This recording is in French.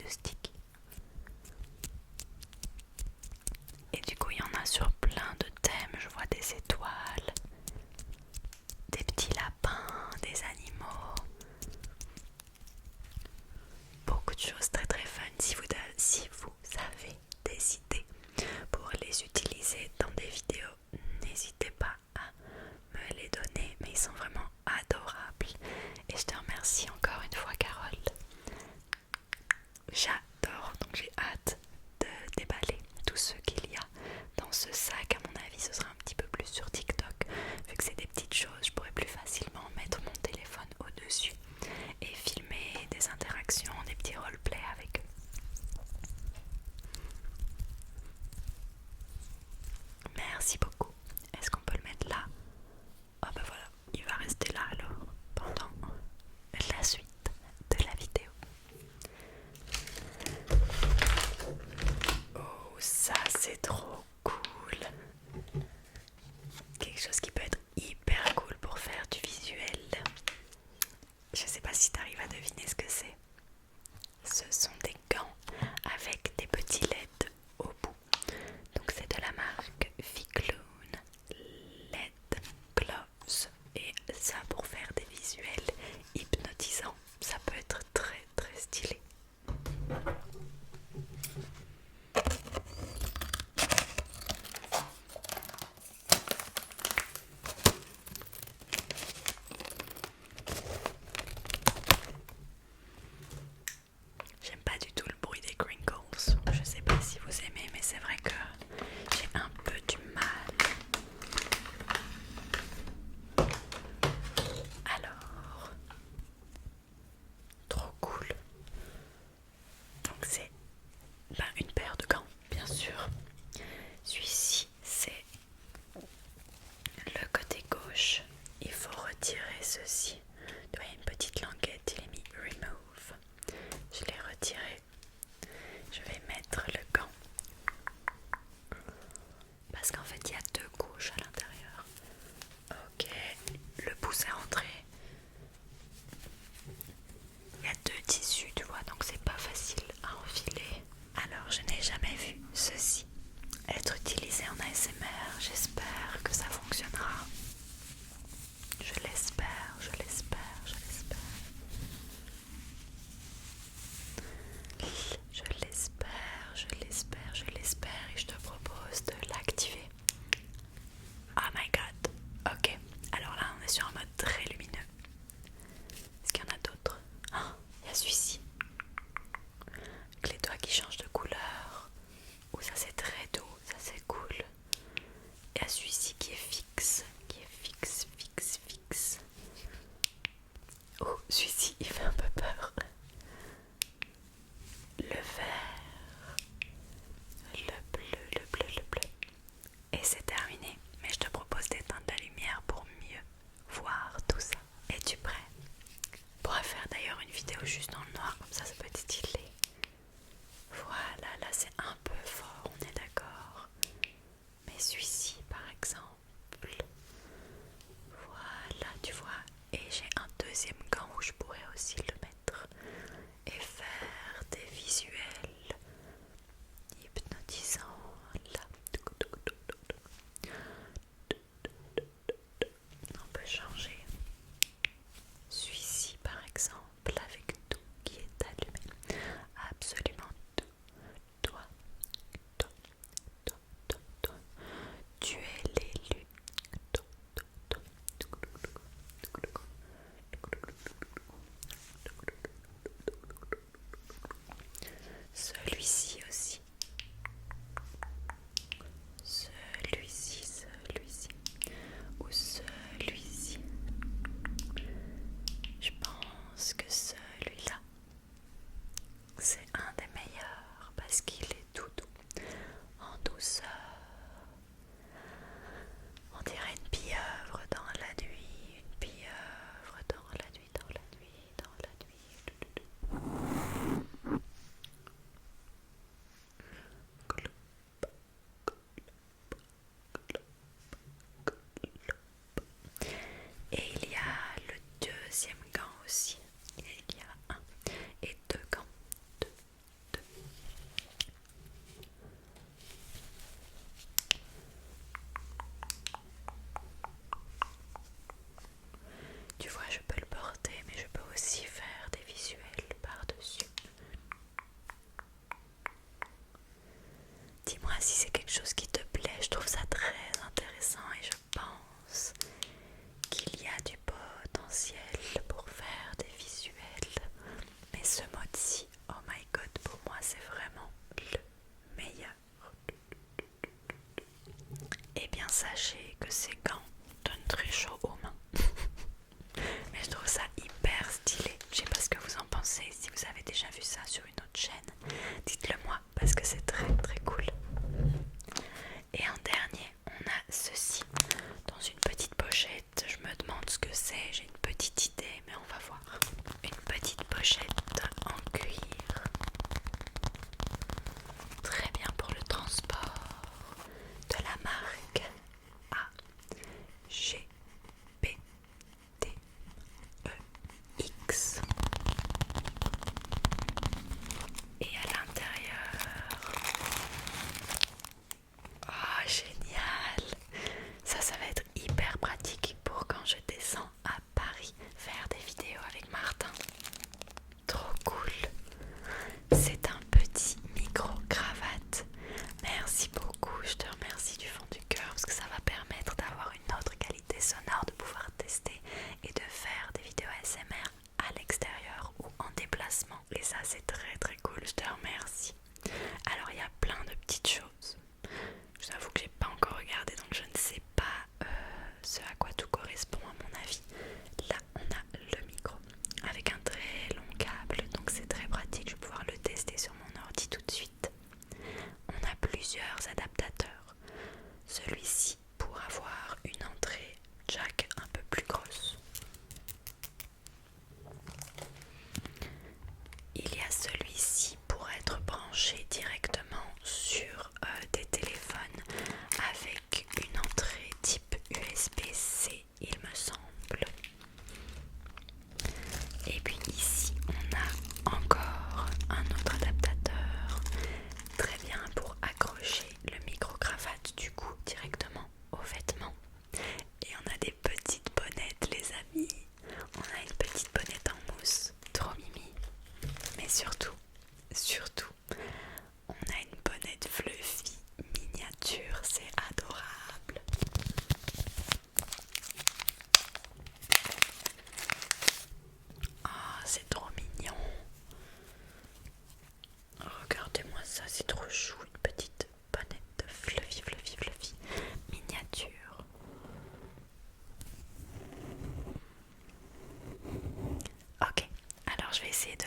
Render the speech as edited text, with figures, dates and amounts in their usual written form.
de sticky. Et du coup il y en a sur plein de thèmes, je vois des étoiles, des petits lapins, des animaux, beaucoup de choses très très fun. Si vous avez des idées pour les utiliser dans des vidéos, n'hésitez pas à me les donner, mais ils sont vraiment adorables. Et je te remercie encore une fois, Carole. J'adore, donc j'ai hâte de déballer tout ce qu'il y a dans ce sac. À mon avis, ce sera un petit peu plus sur TikTok, vu que c'est des petites choses, je pourrais plus facilement mettre mon téléphone au-dessus et filmer des interactions, des petits roleplays avec eux. Merci beaucoup. Est-ce qu'on peut le mettre là? Ah bah voilà, il va rester là alors pendant la suite de la vidéo. Oh, ça c'est trop cool. Quelque chose qui peut être hyper cool pour faire du visuel. Je sais pas si tu arrives à deviner ce que c'est. Ce sont des gants avec des petits LED au bout. Donc c'est de la marque Vicloon LED Gloves. Et ça, pour faire des visuels hypnotisants, ça peut être très très stylé. J'aime pas du tout le bruit des crinkles. Je sais pas si vous aimez, mais c'est vrai que j'ai un peu du mal. Alors, trop cool. Donc c'est une paire de gants, bien sûr. Celui-ci, c'est le côté gauche. Il faut retirer ceci. Il y a une petite languette, il est mis remove. Je l'ai retiré. Je vais mettre le gant. Parce qu'en fait, il y a deux couches à l'intérieur. Ok, le pouce est rentré. Il y a deux tissus, tu vois, donc c'est pas facile à enfiler. Alors, je n'ai jamais vu ceci être utilisé en ASMR. J'espère que ça fonctionnera. Je l'espère, je l'espère, je l'espère. Je l'espère, je l'espère, je l'espère et je te propose de l'activer. Oh my god. Ok, alors là on est sur un mode très lumineux. Est-ce qu'il y en a d'autres? Ah, il y a celui-ci. Avec les doigts qui changent de couleur. Oh, ça c'est très doux, ça c'est cool. Il y a celui-ci qui est fixe. Qui est fixe, fixe, fixe. Oh, celui-ci il fait un peu peur. Le vert. Le bleu, le bleu, le bleu. Et c'est terminé. Mais je te propose d'éteindre la lumière pour mieux voir tout ça. Es-tu prêt? On pourra faire d'ailleurs une vidéo juste dans le noir, comme ça peut être stylé. Voilà, là c'est un peu fort, on est d'accord. Mais celui-ci par exemple, voilà, tu vois. Et j'ai un deuxième gant où je pourrais aussi le mettre et faire des visuels hypnotisants. Là. On peut changer. Celui-ci par exemple avec tout qui est allumé. Absolument tout. Toi, toi, toi, toi, toi. Tu es l'élu. Toi, toi, toi. pochette en cuir. Très bien pour le transport. De la marque AGPTEX. Et à l'intérieur, oh génial! Ça va être hyper pratique pour quand je descends à Paris faire des vidéos avec Martin. Trop cool! C'est un petit micro-cravate. Merci beaucoup, je te remercie du fond du cœur parce que ça va permettre d'avoir une autre qualité sonore, de pouvoir tester et de faire des vidéos ASMR à l'extérieur ou en déplacement. Et ça c'est très très cool, je te remercie. Alors il y a plein de petites choses. Je t'avoue que j'ai pas encore regardé donc je ne sais pas ce à quoi tout correspond à mon avis. Là on a le micro avec un très long câble donc c'est très pratique, je vais pouvoir le tester sur mon ordi tout de suite. On a plusieurs adaptateurs. Celui-ci pour avoir une entrée jack un peu plus grosse. Il y a celui-ci pour être branché directement sur des téléphones avec une entrée type USB-C, il me semble. Et puis ici, on a encore un autre adaptateur, très bien pour accrocher le micro-cravate du coup directement aux vêtements. Et on a des petites bonnettes les amis. On a une petite bonnette en mousse, trop mimi. Mais surtout, on a une bonnette fluffy miniature, c'est adorable. Ah, c'est trop mignon. Regardez-moi ça, c'est trop chou, une petite bonnette fluffy miniature. Ok, alors je vais essayer de